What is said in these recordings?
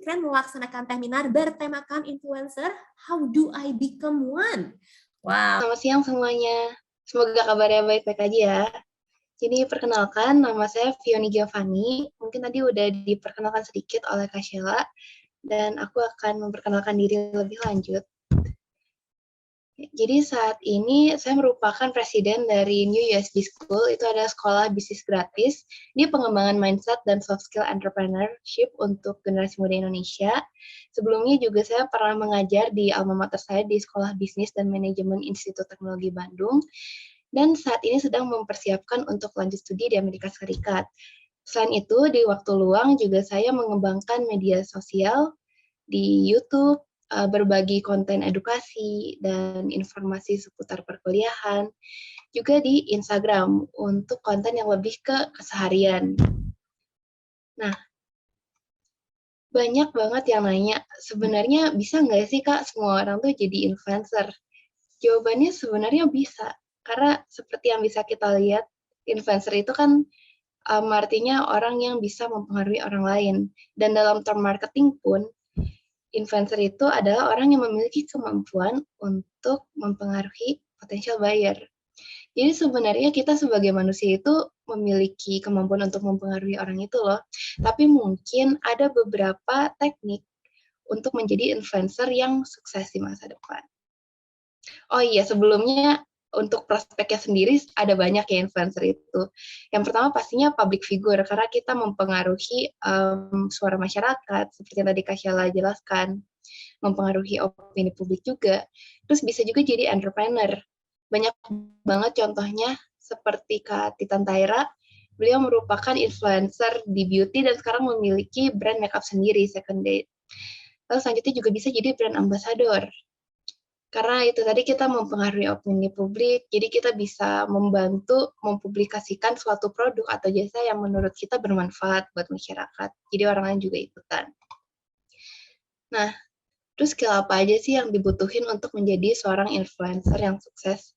Friend melaksanakan seminar bertemakan influencer, How Do I Become One? Wow. Selamat siang semuanya. Semoga kabarnya baik-baik aja ya. Jadi perkenalkan, nama saya Fioni Giovanni. Mungkin tadi udah diperkenalkan sedikit oleh Kak Sheila, dan aku akan memperkenalkan diri lebih lanjut. Jadi saat ini saya merupakan presiden dari New USB School, itu adalah sekolah bisnis gratis di pengembangan mindset dan soft skill entrepreneurship untuk generasi muda Indonesia. Sebelumnya juga saya pernah mengajar di alma mater saya di Sekolah Bisnis dan Manajemen Institut Teknologi Bandung, dan saat ini sedang mempersiapkan untuk lanjut studi di Amerika Serikat. Selain itu, di waktu luang juga saya mengembangkan media sosial di YouTube, berbagi konten edukasi dan informasi seputar perkuliahan, juga di Instagram untuk konten yang lebih ke keseharian. Nah, banyak banget yang nanya, sebenarnya bisa nggak sih Kak semua orang tuh jadi influencer? Jawabannya sebenarnya bisa, karena seperti yang bisa kita lihat, influencer itu kan artinya orang yang bisa mempengaruhi orang lain. Dan dalam term marketing pun, influencer itu adalah orang yang memiliki kemampuan untuk mempengaruhi potential buyer. Jadi sebenarnya kita sebagai manusia itu memiliki kemampuan untuk mempengaruhi orang itu loh. Tapi mungkin ada beberapa teknik untuk menjadi influencer yang sukses di masa depan. Oh iya, sebelumnya untuk prospeknya sendiri ada banyak ya influencer itu. Yang pertama pastinya public figure, karena kita mempengaruhi suara masyarakat, seperti yang tadi Kak Sheila jelaskan, mempengaruhi opini publik juga. Terus bisa juga jadi entrepreneur. Banyak banget contohnya, seperti Kak Titan Taira, beliau merupakan influencer di beauty dan sekarang memiliki brand makeup sendiri, Second Date. Lalu selanjutnya juga bisa jadi brand ambassador. Karena itu tadi kita mempengaruhi opini publik, jadi kita bisa membantu mempublikasikan suatu produk atau jasa yang menurut kita bermanfaat buat masyarakat. Jadi orang lain juga ikutan. Nah, terus skill apa aja sih yang dibutuhin untuk menjadi seorang influencer yang sukses?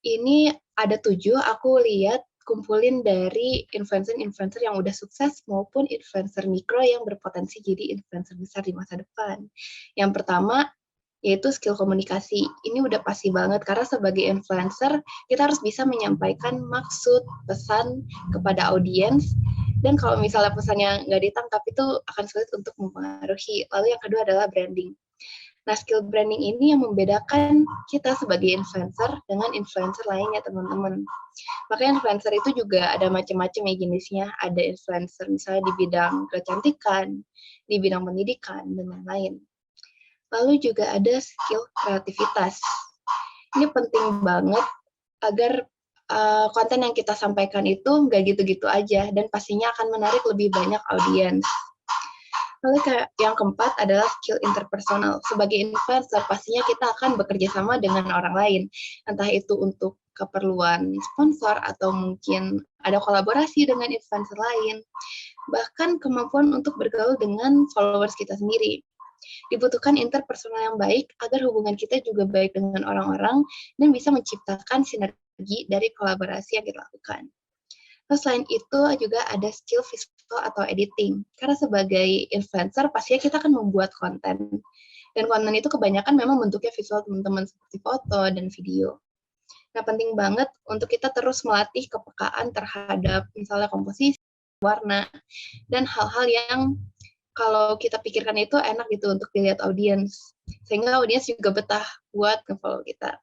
Ini ada 7, aku lihat kumpulin dari influencer-influencer yang udah sukses maupun influencer mikro yang berpotensi jadi influencer besar di masa depan. Yang pertama, yaitu skill komunikasi. Ini udah pasti banget, karena sebagai influencer, kita harus bisa menyampaikan maksud, pesan kepada audiens, dan kalau misalnya pesannya nggak ditangkap, itu akan sulit untuk mempengaruhi. Lalu yang kedua adalah branding. Nah, skill branding ini yang membedakan kita sebagai influencer dengan influencer lainnya, teman-teman. Makanya influencer itu juga ada macam-macam ya jenisnya. Ada influencer misalnya di bidang kecantikan, di bidang pendidikan, dan lain-lain. Lalu juga ada skill kreativitas. Ini penting banget agar konten yang kita sampaikan itu nggak gitu-gitu aja, dan pastinya akan menarik lebih banyak audiens. Lalu yang keempat adalah skill interpersonal. Sebagai influencer, pastinya kita akan bekerja sama dengan orang lain. Entah itu untuk keperluan sponsor, atau mungkin ada kolaborasi dengan influencer lain. Bahkan kemampuan untuk bergaul dengan followers kita sendiri. Dibutuhkan interpersonal yang baik agar hubungan kita juga baik dengan orang-orang dan bisa menciptakan sinergi dari kolaborasi yang kita lakukan. Terus selain itu juga ada skill visual atau editing. Karena sebagai influencer pastinya kita akan membuat konten. Dan konten itu kebanyakan memang bentuknya visual, teman-teman, seperti foto dan video. Nah, penting banget untuk kita terus melatih kepekaan terhadap misalnya komposisi, warna, dan hal-hal yang kalau kita pikirkan itu enak gitu untuk dilihat audiens, sehingga audiens juga betah buat nge-follow kita.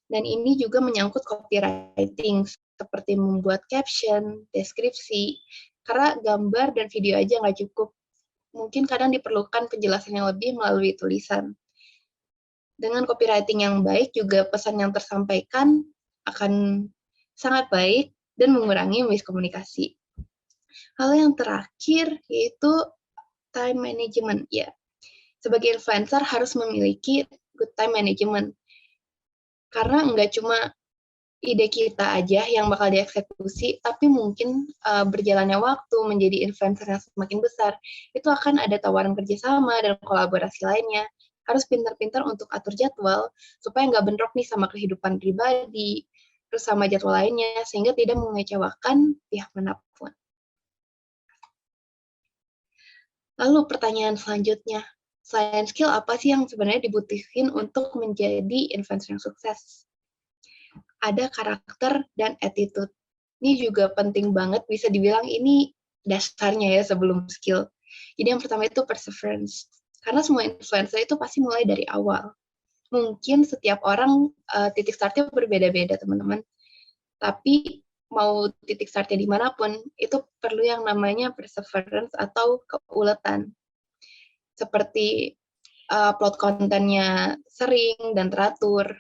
Dan ini juga menyangkut copywriting, seperti membuat caption, deskripsi, karena gambar dan video aja nggak cukup. Mungkin kadang diperlukan penjelasan yang lebih melalui tulisan. Dengan copywriting yang baik, juga pesan yang tersampaikan akan sangat baik dan mengurangi miskomunikasi. Hal yang terakhir yaitu time management, ya. Sebagai influencer harus memiliki good time management. Karena nggak cuma ide kita aja yang bakal dieksekusi, tapi mungkin berjalannya waktu menjadi influencer yang semakin besar, itu akan ada tawaran kerjasama dan kolaborasi lainnya. Harus pintar-pintar untuk atur jadwal, supaya nggak bentrok nih sama kehidupan pribadi, terus sama jadwal lainnya, sehingga tidak mengecewakan pihak manapun. Lalu pertanyaan selanjutnya, selain skill apa sih yang sebenarnya dibutuhin untuk menjadi influencer yang sukses? Ada karakter dan attitude. Ini juga penting banget, bisa dibilang ini dasarnya ya sebelum skill. Jadi yang pertama itu perseverance. Karena semua influencer itu pasti mulai dari awal. Mungkin setiap orang titik startnya berbeda-beda, teman-teman. Tapi mau titik startnya dimanapun, itu perlu yang namanya perseverance atau keuletan. Seperti upload kontennya sering dan teratur,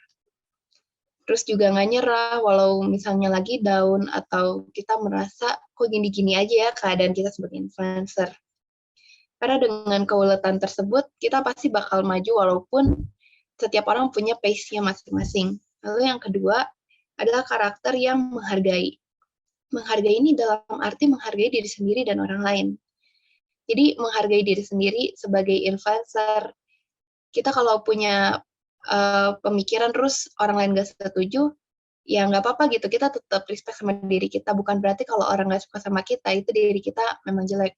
terus juga nggak nyerah walau misalnya lagi down atau kita merasa kok gini-gini aja ya keadaan kita sebagai influencer. Karena dengan keuletan tersebut kita pasti bakal maju walaupun setiap orang punya pace-nya masing-masing. Lalu yang kedua adalah karakter yang menghargai. Menghargai ini dalam arti menghargai diri sendiri dan orang lain. Jadi menghargai diri sendiri sebagai influencer. Kita kalau punya pemikiran terus orang lain gak setuju, ya nggak apa-apa gitu, kita tetap respect sama diri kita, bukan berarti kalau orang nggak suka sama kita, itu diri kita memang jelek.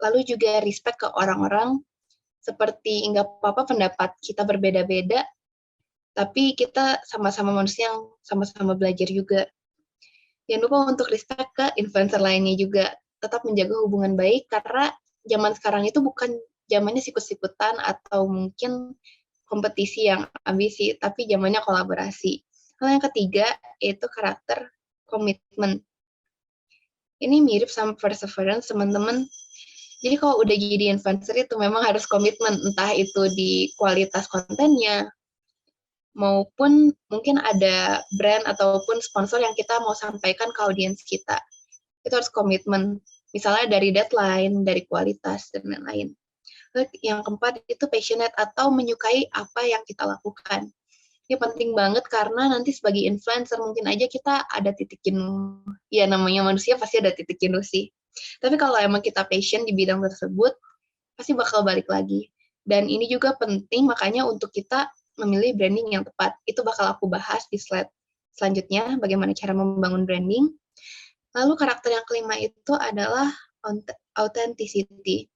Lalu juga respect ke orang-orang, seperti nggak apa-apa pendapat kita berbeda-beda, tapi kita sama-sama manusia yang sama-sama belajar juga. Jangan lupa untuk respect ke influencer lainnya juga, tetap menjaga hubungan baik, karena zaman sekarang itu bukan zamannya sikut-sikutan atau mungkin kompetisi yang ambisi, tapi zamannya kolaborasi. Lalu yang ketiga, yaitu karakter komitmen. Ini mirip sama perseverance, teman-teman. Jadi kalau udah jadi influencer itu memang harus komitmen, entah itu di kualitas kontennya, maupun mungkin ada brand ataupun sponsor yang kita mau sampaikan ke audiens kita. Itu harus komitmen, misalnya dari deadline, dari kualitas, dan lain-lain. Yang keempat itu passionate atau menyukai apa yang kita lakukan. Ini penting banget karena nanti sebagai influencer mungkin aja kita ada titik jenuh. Ya namanya manusia pasti ada titik jenuh sih. Tapi kalau emang kita passion di bidang tersebut, pasti bakal balik lagi. Dan ini juga penting makanya untuk kita memilih branding yang tepat. Itu bakal aku bahas di slide selanjutnya, bagaimana cara membangun branding. Lalu karakter yang kelima itu adalah authenticity.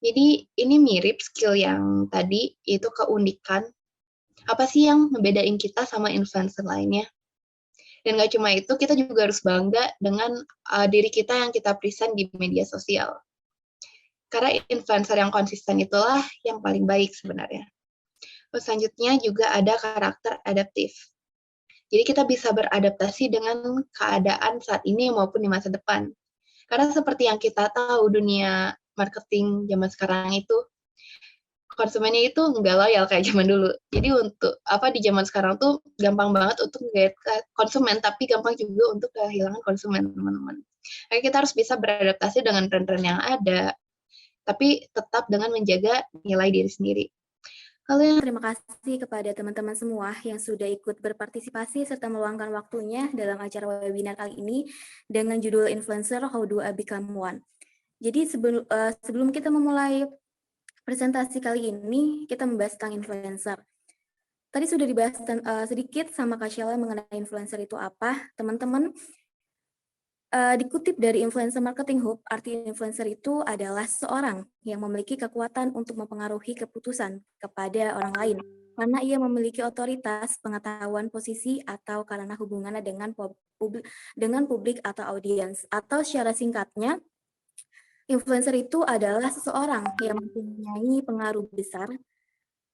Jadi ini mirip skill yang tadi, yaitu keunikan. Apa sih yang membedain kita sama influencer lainnya? Dan gak cuma itu, kita juga harus bangga dengan diri kita yang kita present di media sosial. Karena influencer yang konsisten itulah yang paling baik sebenarnya. Terus selanjutnya juga ada karakter adaptif. Jadi kita bisa beradaptasi dengan keadaan saat ini maupun di masa depan. Karena seperti yang kita tahu, dunia marketing zaman sekarang itu konsumennya itu nggak loyal kayak zaman dulu. Jadi untuk di zaman sekarang tuh gampang banget untuk menggait konsumen, tapi gampang juga untuk kehilangan konsumen, teman-teman. Kayak kita harus bisa beradaptasi dengan tren-tren yang ada, tapi tetap dengan menjaga nilai diri sendiri. Terima kasih kepada teman-teman semua yang sudah ikut berpartisipasi serta meluangkan waktunya dalam acara webinar kali ini dengan judul Influencer How Do I Become One. Jadi sebelum kita memulai presentasi kali ini, kita membahas tentang influencer. Tadi sudah dibahas sedikit sama Kak Sheila mengenai influencer itu apa. Teman-teman, dikutip dari Influencer Marketing Hub, arti influencer itu adalah seseorang yang memiliki kekuatan untuk mempengaruhi keputusan kepada orang lain, karena ia memiliki otoritas, pengetahuan posisi, atau karena hubungannya dengan publik atau audiens. Atau secara singkatnya, influencer itu adalah seseorang yang mempunyai pengaruh besar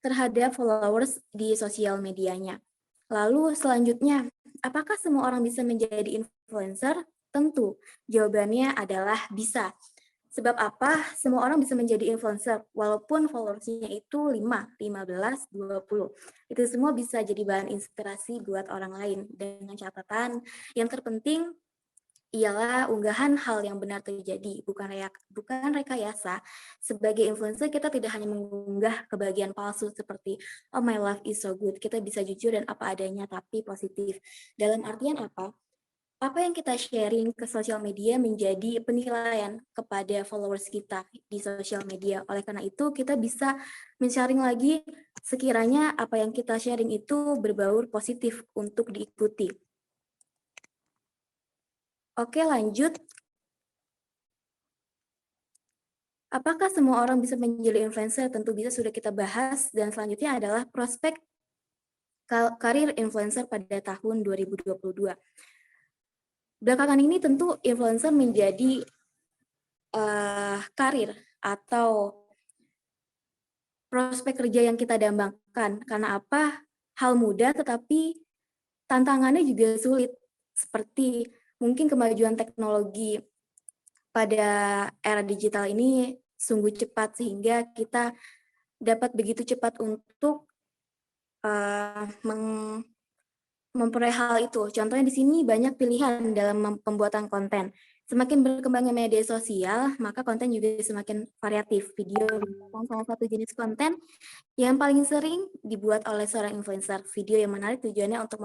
terhadap followers di sosial medianya. Lalu selanjutnya, apakah semua orang bisa menjadi influencer? Tentu, jawabannya adalah bisa. Sebab apa? Semua orang bisa menjadi influencer, walaupun followersnya itu 5, 15, 20. Itu semua bisa jadi bahan inspirasi buat orang lain. Dengan catatan, yang terpenting ialah unggahan hal yang benar terjadi, bukan rekayasa. Sebagai influencer, kita tidak hanya mengunggah kebahagiaan palsu seperti, oh my life is so good, kita bisa jujur dan apa adanya, tapi positif. Dalam artian apa? Apa yang kita sharing ke sosial media menjadi penilaian kepada followers kita di sosial media. Oleh karena itu, kita bisa men-sharing lagi sekiranya apa yang kita sharing itu berbaur positif untuk diikuti. Oke, lanjut. Apakah semua orang bisa menjadi influencer? Tentu bisa, sudah kita bahas. Dan selanjutnya adalah prospek karir influencer pada tahun 2022. Belakangan ini tentu influencer menjadi karir atau prospek kerja yang kita dambakan. Karena apa? Hal mudah tetapi tantangannya juga sulit. Seperti mungkin kemajuan teknologi pada era digital ini sungguh cepat sehingga kita dapat begitu cepat untuk memperoleh hal itu. Contohnya di sini banyak pilihan dalam pembuatan konten. Semakin berkembangnya media sosial, maka konten juga semakin variatif. Video merupakan salah satu jenis konten yang paling sering dibuat oleh seorang influencer. Video yang menarik tujuannya untuk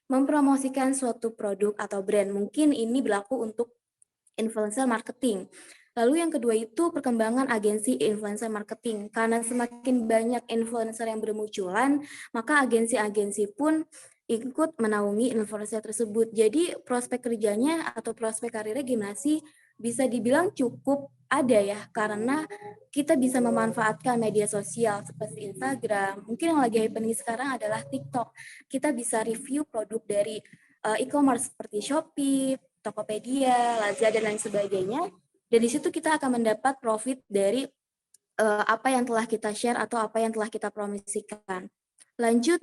mempromosikan suatu produk atau brand. Mungkin ini berlaku untuk influencer marketing. Lalu yang kedua itu perkembangan agensi influencer marketing. Karena semakin banyak influencer yang bermunculan, maka agensi-agensi pun ikut menaungi influencer tersebut. Jadi prospek kerjanya atau prospek karirnya gimana sih? Bisa dibilang cukup ada ya, karena kita bisa memanfaatkan media sosial seperti Instagram. Mungkin yang lagi happening sekarang adalah TikTok. Kita bisa review produk dari e-commerce seperti Shopee, Tokopedia, Lazada, dan lain sebagainya. Dan di situ kita akan mendapat profit dari apa yang telah kita share atau apa yang telah kita promosikan. Lanjut,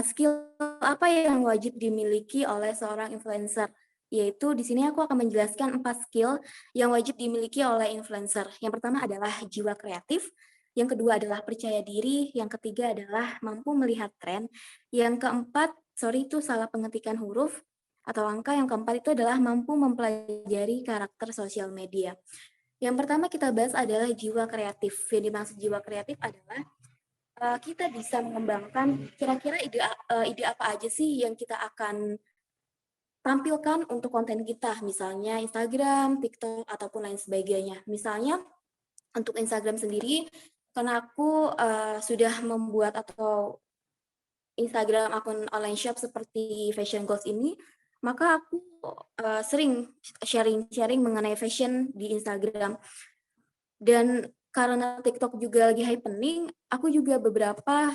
skill apa yang wajib dimiliki oleh seorang influencer? Yaitu di sini aku akan menjelaskan 4 skill yang wajib dimiliki oleh influencer. Yang pertama adalah jiwa kreatif, yang kedua adalah percaya diri, yang ketiga adalah mampu melihat tren, yang keempat, sorry itu salah pengetikan huruf atau angka, yang keempat itu adalah mampu mempelajari karakter sosial media. Yang pertama kita bahas adalah jiwa kreatif. Yang dimaksud jiwa kreatif adalah kita bisa mengembangkan kira-kira ide apa aja sih yang kita akan tampilkan untuk konten kita, misalnya Instagram, TikTok, ataupun lain sebagainya. Misalnya untuk Instagram sendiri, karena aku sudah membuat atau Instagram akun online shop seperti Fashion Goals ini, maka aku sering sharing-sharing mengenai fashion di Instagram. Dan karena TikTok juga lagi happening, aku juga beberapa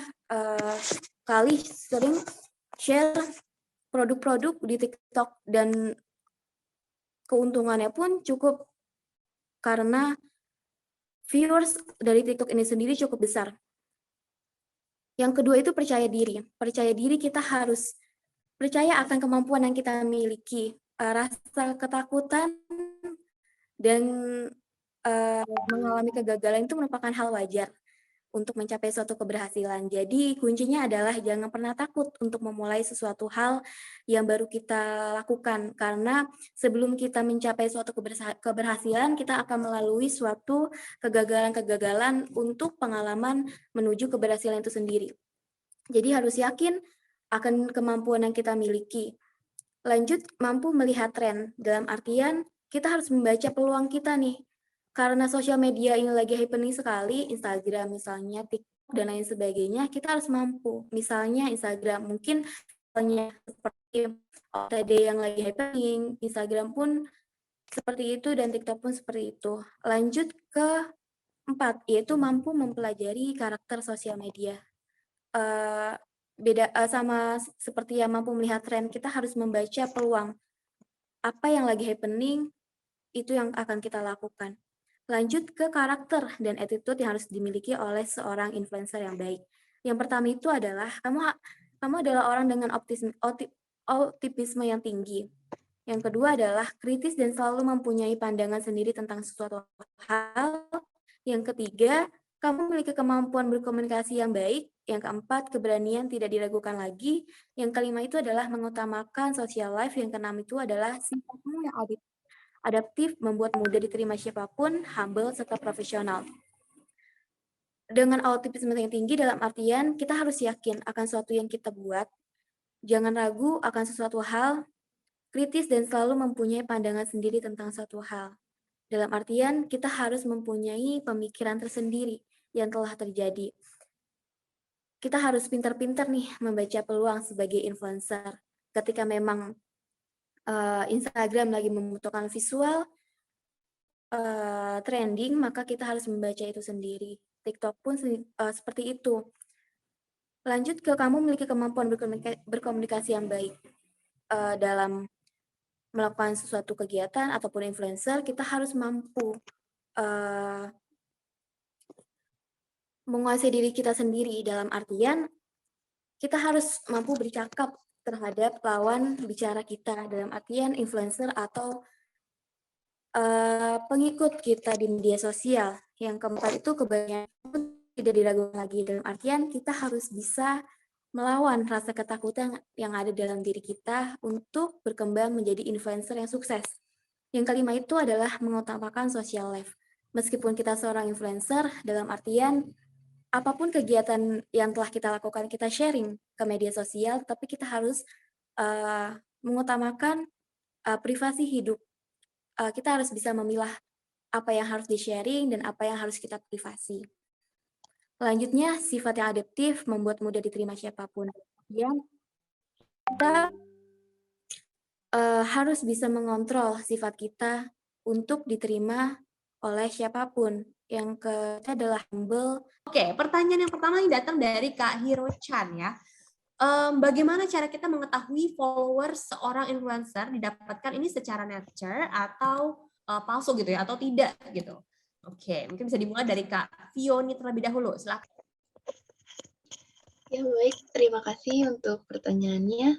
kali sering share produk-produk di TikTok dan keuntungannya pun cukup karena viewers dari TikTok ini sendiri cukup besar. Yang kedua itu percaya diri. Percaya diri kita harus percaya akan kemampuan yang kita miliki. Rasa ketakutan dan mengalami kegagalan itu merupakan hal wajar untuk mencapai suatu keberhasilan. Jadi kuncinya adalah jangan pernah takut untuk memulai sesuatu hal yang baru kita lakukan. Karena sebelum kita mencapai suatu keberhasilan, kita akan melalui suatu kegagalan-kegagalan untuk pengalaman menuju keberhasilan itu sendiri. Jadi harus yakin akan kemampuan yang kita miliki. Lanjut, mampu melihat tren. Dalam artian, kita harus membaca peluang kita nih. Karena sosial media ini lagi happening sekali, Instagram misalnya, TikTok, dan lain sebagainya, kita harus mampu. Misalnya Instagram, mungkin misalnya seperti OTD yang lagi happening, Instagram pun seperti itu, dan TikTok pun seperti itu. Lanjut ke 4, yaitu mampu mempelajari karakter sosial media. Beda sama seperti yang mampu melihat tren, kita harus membaca peluang. Apa yang lagi happening, itu yang akan kita lakukan. Lanjut ke karakter dan attitude yang harus dimiliki oleh seorang influencer yang baik. Yang pertama itu adalah kamu adalah orang dengan optimisme yang tinggi. Yang kedua adalah kritis dan selalu mempunyai pandangan sendiri tentang sesuatu hal. Yang ketiga, kamu memiliki kemampuan berkomunikasi yang baik. Yang keempat, keberanian tidak diragukan lagi. Yang kelima itu adalah mengutamakan social life. Yang keenam itu adalah sifatmu yang adaptif, membuat mudah diterima siapapun, humble, serta profesional. Dengan optimisme yang tinggi dalam artian kita harus yakin akan sesuatu yang kita buat, jangan ragu akan sesuatu hal, kritis dan selalu mempunyai pandangan sendiri tentang suatu hal. Dalam artian kita harus mempunyai pemikiran tersendiri yang telah terjadi. Kita harus pintar-pintar nih membaca peluang sebagai influencer. Ketika memang Instagram lagi membutuhkan visual, trending, maka kita harus membaca itu sendiri. TikTok pun seperti itu. Lanjut ke kamu memiliki kemampuan berkomunikasi yang baik dalam melakukan sesuatu kegiatan ataupun influencer, kita harus mampu menguasai diri kita sendiri, dalam artian kita harus mampu bercakap terhadap lawan bicara kita, dalam artian influencer atau pengikut kita di media sosial. Yang keempat itu kebanyakan tidak diragukan lagi, dalam artian kita harus bisa melawan rasa ketakutan yang ada dalam diri kita untuk berkembang menjadi influencer yang sukses. Yang kelima itu adalah mengutamakan social life. Meskipun kita seorang influencer, dalam artian apapun kegiatan yang telah kita lakukan, kita sharing ke media sosial, tapi kita harus mengutamakan privasi hidup. Kita harus bisa memilah apa yang harus di-sharing dan apa yang harus kita privasi. Selanjutnya, sifat yang adaptif membuat mudah diterima siapapun. Yang kita harus bisa mengontrol sifat kita untuk diterima oleh siapapun. Yang ketiga adalah humble. Oke, pertanyaan yang pertama ini datang dari Kak Hiro Chan ya. Bagaimana cara kita mengetahui followers seorang influencer didapatkan ini secara nature atau palsu gitu ya, atau tidak gitu? Oke, mungkin bisa dimulai dari Kak Fioni terlebih dahulu. Silakan. Ya baik, terima kasih untuk pertanyaannya.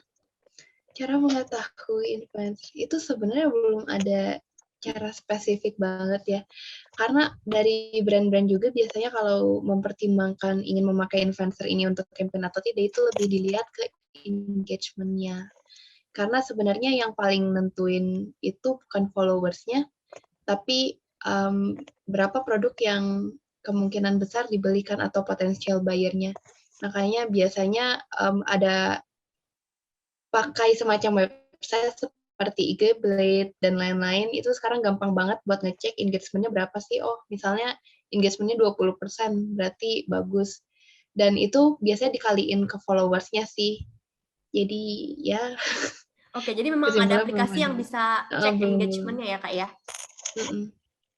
Cara mengetahui influencer itu sebenarnya belum ada cara spesifik banget ya. Karena dari brand-brand juga biasanya kalau mempertimbangkan ingin memakai influencer ini untuk campaign atau tidak, itu lebih dilihat ke engagement-nya. Karena sebenarnya yang paling nentuin itu bukan followers-nya, tapi berapa produk yang kemungkinan besar dibelikan atau potensial buyer-nya. Makanya biasanya ada pakai semacam website seperti IG Blade dan lain-lain, itu sekarang gampang banget buat ngecek engagement-nya berapa sih. Oh, misalnya engagement-nya 20%, berarti bagus. Dan itu biasanya dikaliin ke followers-nya sih. Jadi ya. Oke, jadi memang ada aplikasi yang bisa cek engagement-nya ya Kak ya?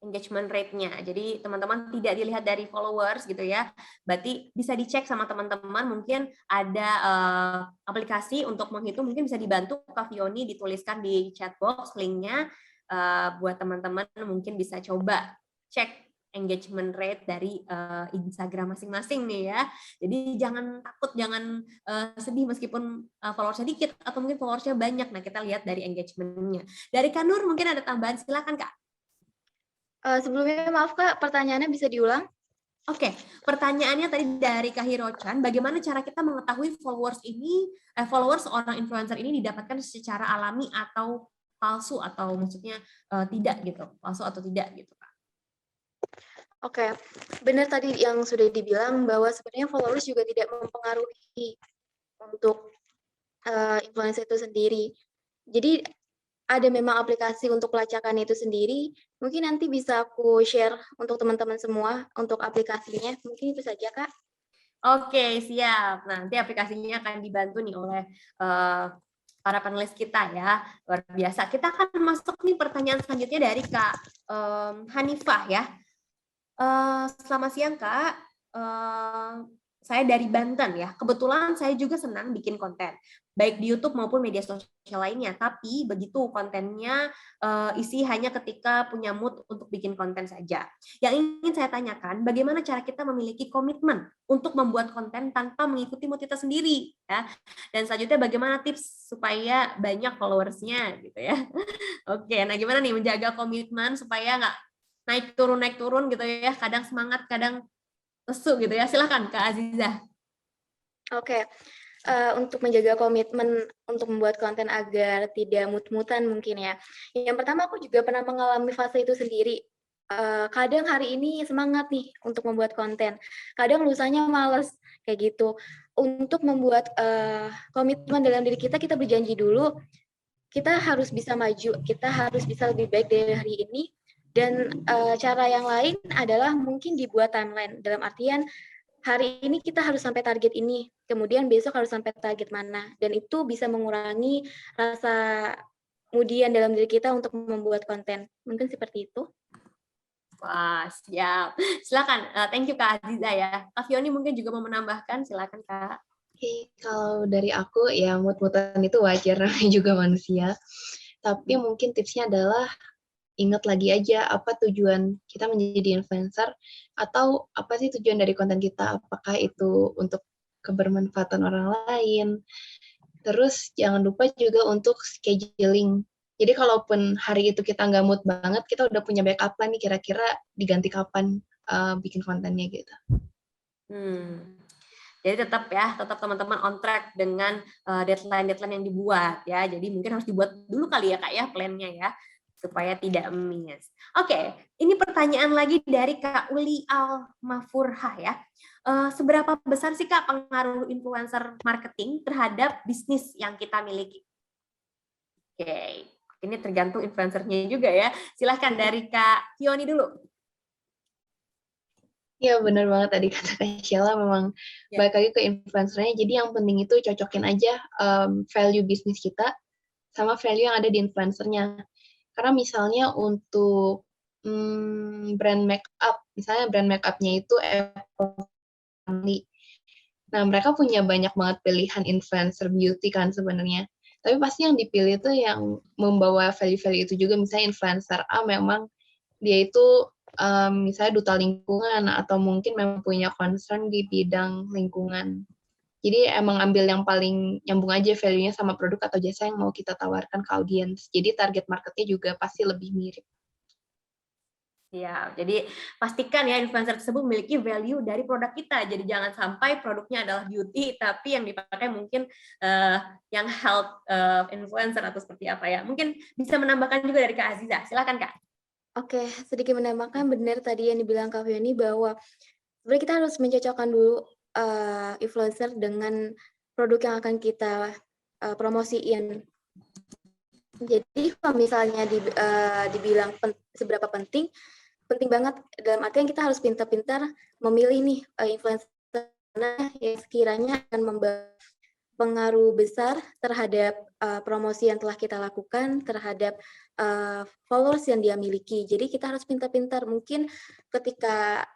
Engagement rate-nya. Jadi teman-teman tidak dilihat dari followers gitu ya. Berarti bisa dicek sama teman-teman, mungkin ada aplikasi untuk menghitung, mungkin bisa dibantu Kak Fioni dituliskan di chat box link-nya buat teman-teman mungkin bisa coba cek engagement rate dari Instagram masing-masing nih ya. Jadi jangan takut, jangan sedih meskipun followersnya dikit atau mungkin followersnya banyak. Nah, kita lihat dari engagement-nya. Dari Kak Nur mungkin ada tambahan, silakan Kak. Sebelumnya maaf Kak, pertanyaannya bisa diulang? Oke, pertanyaannya tadi dari Kak Hiro-chan, bagaimana cara kita mengetahui followers seorang influencer ini didapatkan secara alami atau palsu, atau maksudnya tidak gitu, palsu atau tidak gitu Kak? Oke, benar tadi yang sudah dibilang bahwa sebenarnya followers juga tidak mempengaruhi untuk influencer itu sendiri. Jadi ada memang aplikasi untuk pelacakan itu sendiri. Mungkin nanti bisa aku share untuk teman-teman semua untuk aplikasinya. Mungkin itu saja Kak. Oke, siap. Nanti aplikasinya akan dibantu nih oleh para panelis kita ya. Luar biasa. Kita akan masuk nih pertanyaan selanjutnya dari Kak Hanifah ya. Selamat siang Kak, saya dari Banten ya. Kebetulan saya juga senang bikin konten, baik di YouTube maupun media sosial lainnya. Tapi begitu kontennya isi hanya ketika punya mood untuk bikin konten saja. Yang ingin saya tanyakan, bagaimana cara kita memiliki komitmen untuk membuat konten tanpa mengikuti mood kita sendiri, ya? Dan selanjutnya bagaimana tips supaya banyak followersnya, gitu ya? Oke, nah gimana nih menjaga komitmen supaya nggak naik turun gitu ya, kadang semangat, kadang lesu gitu ya. Silakan Kak Aziza. Oke, untuk menjaga komitmen untuk membuat konten agar tidak mut-mutan mungkin ya. Yang pertama aku juga pernah mengalami fase itu sendiri. Kadang hari ini semangat nih untuk membuat konten, kadang lusanya males kayak gitu. Untuk membuat komitmen dalam diri kita, kita berjanji dulu, kita harus bisa maju, kita harus bisa lebih baik dari hari ini. Dan cara yang lain adalah mungkin dibuat timeline, dalam artian hari ini kita harus sampai target ini, kemudian besok harus sampai target mana, dan itu bisa mengurangi rasa kemudian dalam diri kita untuk membuat konten. Mungkin seperti itu. Wah, siap. Silakan, thank you Kak Aziza ya. Kak Fioni mungkin juga mau menambahkan, silakan Kak. Oke, kalau dari aku ya mood-moodan itu wajar, namanya juga manusia. Tapi mungkin tipsnya adalah ingat lagi aja apa tujuan kita menjadi influencer atau apa sih tujuan dari konten kita. Apakah itu untuk kebermanfaatan orang lain. Terus jangan lupa juga untuk scheduling. Jadi kalaupun hari itu kita nggak mood banget, kita udah punya backup plan nih kira-kira diganti kapan bikin kontennya gitu. Jadi tetap ya, tetap teman-teman on track dengan deadline-deadline yang dibuat ya. Jadi mungkin harus dibuat dulu kali ya Kak ya plan-nya ya, supaya tidak miss. Oke, ini pertanyaan lagi dari Kak Uli Al-Mafurhah ya. Seberapa besar sih Kak pengaruh influencer marketing terhadap bisnis yang kita miliki? Oke, ini tergantung influencernya juga ya. Silahkan dari Kak Fioni dulu. Ya benar banget tadi kata Kak Sheila, memang balik lagi ke influencernya. Jadi yang penting itu cocokin aja value bisnis kita sama value yang ada di influencernya. Karena misalnya untuk brand makeup, misalnya brand makeupnya itu Apple Family. Nah mereka punya banyak banget pilihan influencer beauty kan sebenarnya. Tapi pasti yang dipilih itu yang membawa value-value itu juga. Misalnya influencer A memang dia itu misalnya duta lingkungan atau mungkin memang punya concern di bidang lingkungan. Jadi emang ambil yang paling nyambung aja value-nya sama produk atau jasa yang mau kita tawarkan ke audiens. Jadi target market-nya juga pasti lebih mirip. Ya, jadi pastikan ya influencer tersebut memiliki value dari produk kita. Jadi jangan sampai produknya adalah beauty, tapi yang dipakai mungkin yang health influencer atau seperti apa ya. Mungkin bisa menambahkan juga dari Kak Aziza. Silakan Kak. Oke, sedikit menambahkan benar tadi yang dibilang Kak Fioni bahwa sebenarnya kita harus mencocokkan dulu influencer dengan produk yang akan kita promosiin. Jadi kalau misalnya dibilang seberapa penting banget dalam artian kita harus pintar-pintar memilih nih influencer yang sekiranya akan membawa pengaruh besar terhadap promosi yang telah kita lakukan, terhadap followers yang dia miliki. Jadi kita harus pintar-pintar. Mungkin ketika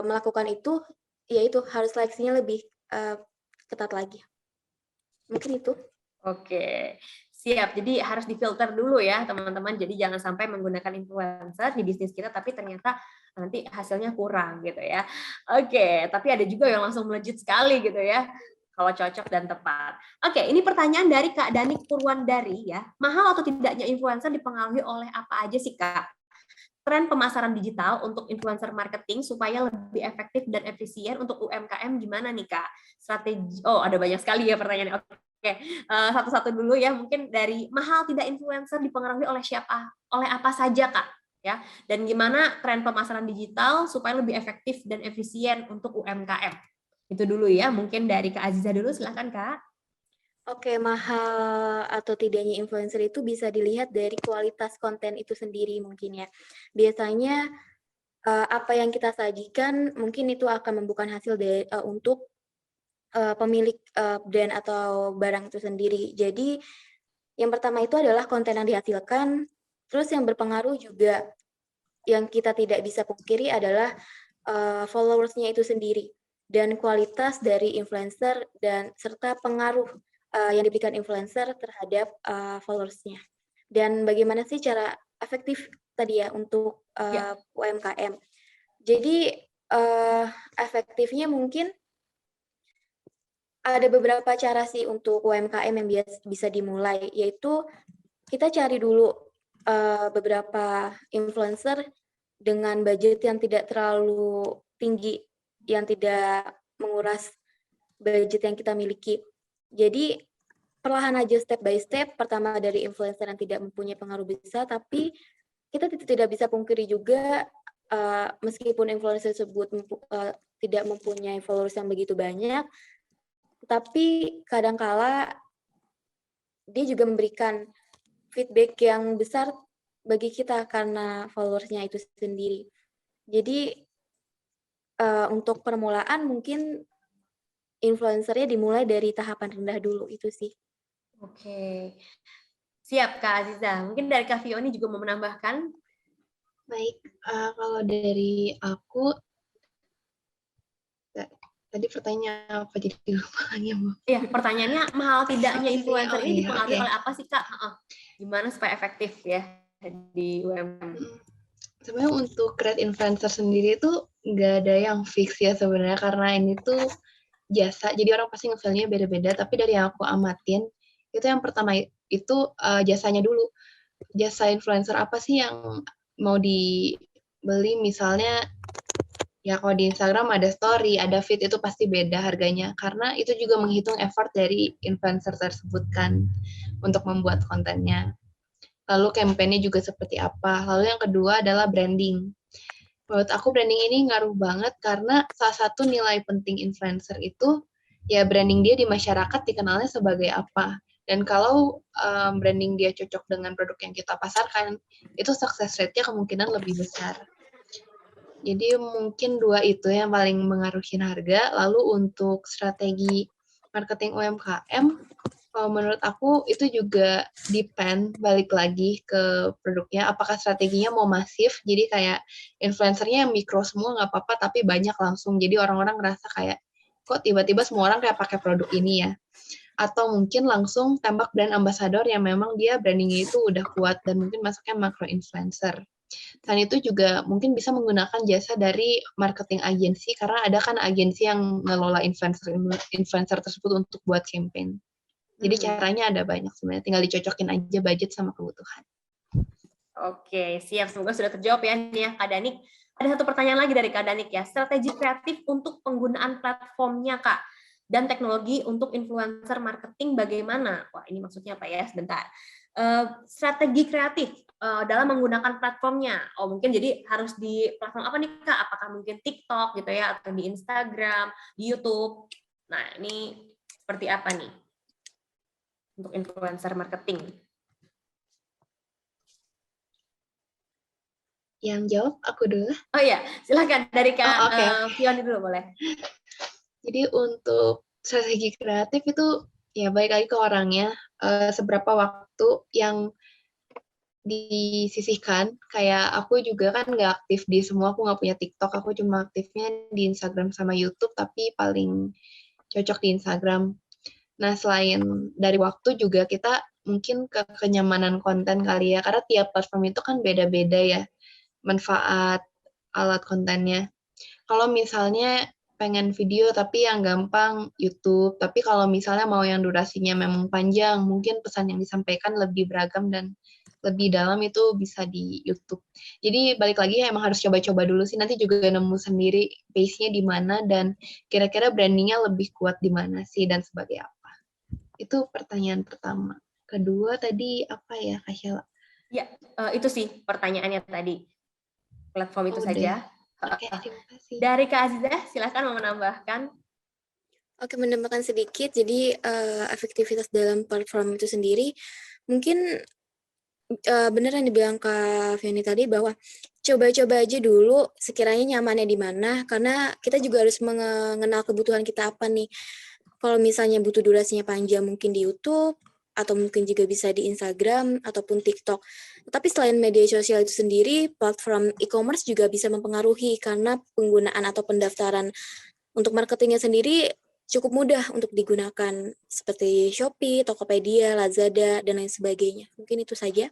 melakukan itu, yaitu harus seleksinya lebih ketat lagi. Mungkin itu. Oke, siap. Jadi harus difilter dulu ya teman-teman. Jadi jangan sampai menggunakan influencer di bisnis kita, tapi ternyata nanti hasilnya kurang gitu ya. Oke, tapi ada juga yang langsung melejit sekali gitu ya. Kalau cocok dan tepat. Oke, ini pertanyaan dari Kak Danik Purwandari ya. Mahal atau tidaknya influencer dipengaruhi oleh apa aja sih Kak? Tren pemasaran digital untuk influencer marketing supaya lebih efektif dan efisien untuk UMKM gimana nih Kak? Strategi, ada banyak sekali ya pertanyaannya. Oke, satu-satu dulu ya. Mungkin dari mahal tidak influencer dipengaruhi oleh siapa? Oleh apa saja Kak? Ya, dan gimana tren pemasaran digital supaya lebih efektif dan efisien untuk UMKM? Itu dulu ya, mungkin dari Kak Aziza dulu, silakan Kak. Oke, mahal atau tidaknya influencer itu bisa dilihat dari kualitas konten itu sendiri mungkin ya. Biasanya apa yang kita sajikan mungkin itu akan membuahkan hasil untuk pemilik brand atau barang itu sendiri. Jadi yang pertama itu adalah konten yang dihasilkan, terus yang berpengaruh juga yang kita tidak bisa pungkiri adalah followers-nya itu sendiri dan kualitas dari influencer dan serta pengaruh yang diberikan influencer terhadap followers-nya. Dan bagaimana sih cara efektif tadi ya untuk UMKM. Jadi efektifnya mungkin ada beberapa cara sih untuk UMKM yang bisa dimulai, yaitu kita cari dulu beberapa influencer dengan budget yang tidak terlalu tinggi, yang tidak menguras budget yang kita miliki. Jadi perlahan aja step by step, pertama dari influencer yang tidak mempunyai pengaruh besar, tapi kita tidak bisa pungkiri juga meskipun influencer tersebut tidak mempunyai followers yang begitu banyak, tapi kadangkala dia juga memberikan feedback yang besar bagi kita karena followersnya itu sendiri. Jadi untuk permulaan mungkin influencernya dimulai dari tahapan rendah dulu, itu sih. Oke, siap Kak Aziza. Mungkin dari Kak Fioni juga mau menambahkan? Baik, kalau dari aku, tadi pertanyaan apa jadi lupa lagi ya, Mbak? Iya, pertanyaannya mahal tidaknya influencer ini iya, dipengaruhi oke. oleh apa sih Kak? Gimana supaya efektif ya di UMKM? Sebenarnya untuk create influencer sendiri tuh nggak ada yang fix ya sebenarnya, karena ini tuh jasa, jadi orang pasti nge-feel-nya beda-beda, tapi dari yang aku amatin, itu yang pertama itu jasanya dulu. Jasa influencer apa sih yang mau dibeli, misalnya ya kalau di Instagram ada story, ada feed, itu pasti beda harganya, karena itu juga menghitung effort dari influencer tersebut kan untuk membuat kontennya. Lalu campaign-nya juga seperti apa. Lalu yang kedua adalah branding. Menurut aku branding ini ngaruh banget karena salah satu nilai penting influencer itu ya branding dia di masyarakat dikenalnya sebagai apa. Dan kalau branding dia cocok dengan produk yang kita pasarkan, itu success rate-nya kemungkinan lebih besar. Jadi mungkin dua itu yang paling mengaruhi harga. Lalu untuk strategi marketing UMKM, kalau menurut aku itu juga depend, balik lagi ke produknya. Apakah strateginya mau masif, jadi kayak influencernya yang mikro semua nggak apa-apa, tapi banyak langsung. Jadi orang-orang ngerasa kayak, kok tiba-tiba semua orang kayak pakai produk ini ya. Atau mungkin langsung tembak brand ambassador yang memang dia brandingnya itu udah kuat dan mungkin masuknya macro influencer. Selain itu juga mungkin bisa menggunakan jasa dari marketing agency, karena ada kan agensi yang ngelola influencer tersebut untuk buat campaign. Jadi caranya ada banyak sebenarnya, tinggal dicocokin aja budget sama kebutuhan. Oke, siap. Semoga sudah terjawab ya nih ya Kak Danik. Ada satu pertanyaan lagi dari Kak Danik ya. Strategi kreatif untuk penggunaan platformnya Kak dan teknologi untuk influencer marketing bagaimana? Wah, ini maksudnya apa ya? Sebentar. Strategi kreatif dalam menggunakan platformnya. Oh, mungkin jadi harus di platform apa nih Kak? Apakah mungkin TikTok gitu ya, atau di Instagram, di YouTube? Nah, ini seperti apa nih untuk influencer marketing? Yang jawab aku dulu. Oh iya, silakan dari Kak Okay. Fioni dulu boleh. Jadi untuk strategi kreatif itu ya baik lagi ke orangnya, seberapa waktu yang disisihkan. Kayak aku juga kan nggak aktif di semua, aku nggak punya TikTok, aku cuma aktifnya di Instagram sama YouTube, tapi paling cocok di Instagram. Nah, selain dari waktu juga kita mungkin ke kenyamanan konten kali ya, karena tiap platform itu kan beda-beda ya, manfaat alat kontennya. Kalau misalnya pengen video tapi yang gampang YouTube, tapi kalau misalnya mau yang durasinya memang panjang, mungkin pesan yang disampaikan lebih beragam dan lebih dalam, itu bisa di YouTube. Jadi balik lagi emang harus coba-coba dulu sih, nanti juga nemu sendiri pace-nya di mana dan kira-kira brandingnya lebih kuat di mana sih dan sebagai apa. Itu pertanyaan pertama. Kedua tadi apa ya, Kak Sheila? Ya, itu sih pertanyaannya tadi. Platform itu saja. Oke, terima kasih. Dari Kak Azizah, silakan mau menambahkan. Oke, menambahkan sedikit. Jadi efektivitas dalam platform itu sendiri mungkin benar yang dibilang Kak Fiani tadi, bahwa coba-coba aja dulu sekiranya nyamannya di mana, karena kita juga harus mengenal kebutuhan kita apa nih. Kalau misalnya butuh durasinya panjang mungkin di YouTube, atau mungkin juga bisa di Instagram ataupun TikTok. Tapi selain media sosial itu sendiri, platform e-commerce juga bisa mempengaruhi, karena penggunaan atau pendaftaran untuk marketingnya sendiri cukup mudah untuk digunakan, seperti Shopee, Tokopedia, Lazada, dan lain sebagainya. Mungkin itu saja.